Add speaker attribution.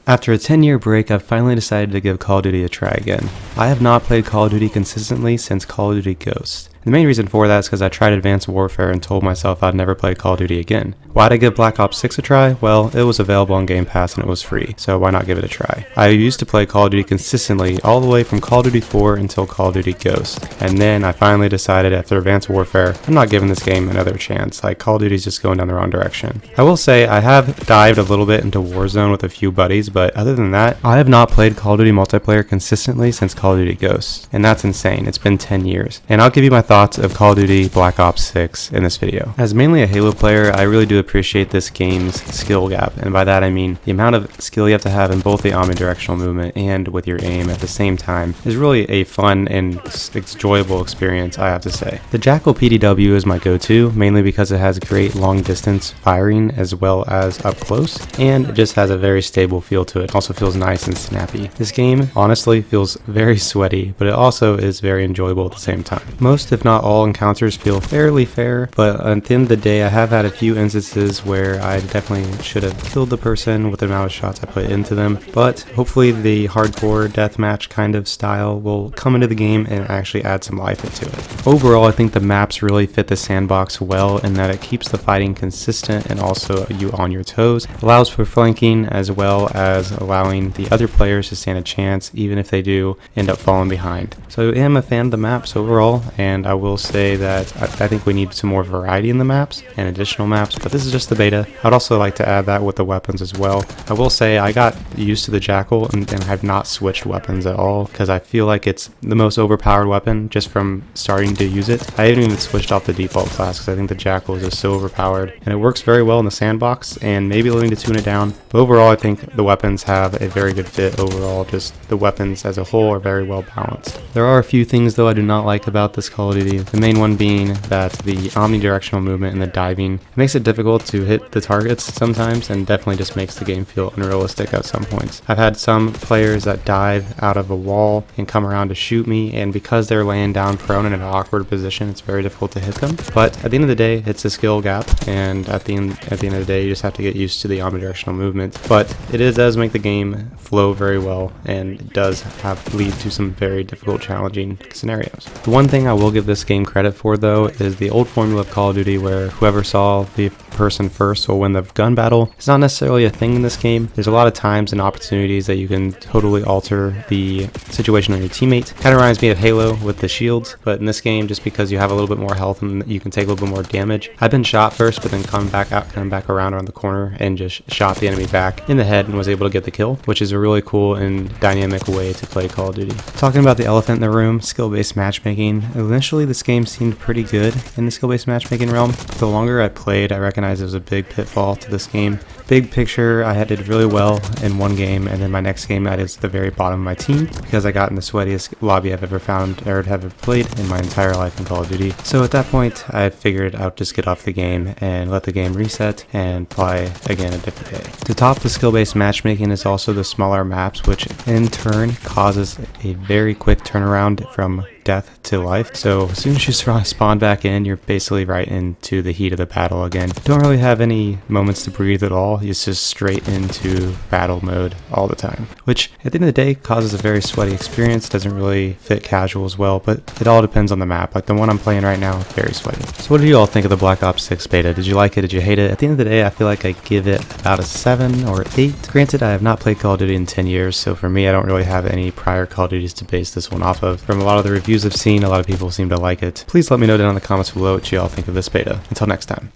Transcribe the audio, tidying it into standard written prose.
Speaker 1: After a 10-year break, I've finally decided to give Call of Duty a try again. I have not played Call of Duty consistently since Call of Duty Ghosts. The main reason for that is because I tried Advanced Warfare and told myself I'd never play Call of Duty again. Why'd I give Black Ops 6 a try? Well, it was available on Game Pass and it was free, so why not give it a try? I used to play Call of Duty consistently all the way from Call of Duty 4 until Call of Duty Ghosts, and then I finally decided after Advanced Warfare, I'm not giving this game another chance. Like, Call of Duty's just going down the wrong direction. I will say I have dived a little bit into Warzone with a few buddies, but other than that, I have not played Call of Duty multiplayer consistently since Call of Duty Ghosts, and that's insane. It's been 10 years. And I'll give you my thoughts of Call of Duty Black Ops 6 in this video. As mainly a Halo player, I really do appreciate this game's skill gap, and by that I mean the amount of skill you have to have in both the omnidirectional movement and with your aim at the same time is really a fun and enjoyable experience, I have to say. The Jackal PDW is my go-to, mainly because it has great long distance firing as well as up close, and it just has a very stable feel to it. It also feels nice and snappy. This game honestly feels very sweaty, but it also is very enjoyable at the same time. Most, if not all, encounters feel fairly fair, but at the end of the day I have had a few instances where I definitely should have killed the person with the amount of shots I put into them, but hopefully the hardcore deathmatch kind of style will come into the game and actually add some life into it. Overall, I think the maps really fit the sandbox well in that it keeps the fighting consistent and also you on your toes, allows for flanking as well as allowing the other players to stand a chance even if they do end up falling behind. So I am a fan of the maps overall, and I will say that I think we need some more variety in the maps and additional maps, but this is just the beta. I'd also like to add that with the weapons as well. I will say I got used to the Jackal and have not switched weapons at all because I feel like it's the most overpowered weapon just from starting to use it. I haven't even switched off the default class because I think the Jackal is just so overpowered, and it works very well in the sandbox and maybe looking to tune it down. But overall, I think the weapons have a very good fit overall. Just the weapons as a whole are very well balanced. There are a few things though I do not like about this Call of Duty. The main one being that the omnidirectional movement and the diving makes it difficult to hit the targets sometimes, and definitely just makes the game feel unrealistic at some points. I've had some players that dive out of a wall and come around to shoot me, and because they're laying down prone in an awkward position, it's very difficult to hit them. But at the end of the day, it's a skill gap, and at the end of the day, you just have to get used to the omnidirectional movement. But it does make the game flow very well, and it does lead to some very difficult, challenging scenarios. The one thing I will give this game credit for though is the old formula of Call of Duty where whoever saw the person first will win the gun battle. It's not necessarily a thing in this game. There's a lot of times and opportunities that you can totally alter the situation on your teammate. Kind of reminds me of Halo with the shields, but in this game, just because you have a little bit more health and you can take a little bit more damage. I've been shot first, but then come back around the corner and just shot the enemy back in the head and was able to get the kill, which is a really cool and dynamic way to play Call of Duty. Talking about the elephant in the room, skill-based matchmaking. Initially, this game seemed pretty good in the skill-based matchmaking realm, but the longer I played, I recognized there was a big pitfall to this game. Big picture, I did really well in one game, and then my next game I was at the very bottom of my team because I got in the sweatiest lobby I've ever found or have ever played in my entire life in Call of Duty. So at that point, I figured I'd just get off the game and let the game reset and play again a different day. To top the skill-based matchmaking is also the smaller maps, which in turn causes a very quick turnaround from death to life. So as soon as you spawn back in, you're basically right into the heat of the battle again. Don't really have any moments to breathe at all. It's just straight into battle mode all the time, which at the end of the day causes a very sweaty experience. Doesn't really fit casual as well, but it all depends on the map. Like the one I'm playing right now, very sweaty. So what do you all think of the Black Ops 6 beta? Did you like it? Did you hate it? At the end of the day, I feel like I give it about a 7 or 8. Granted, I have not played Call of Duty in 10 years, so for me, I don't really have any prior Call of Duties to base this one off of. From a lot of the reviews I've seen, a lot of people seem to like it. Please let me know down in the comments below what you all think of this beta. Until next time.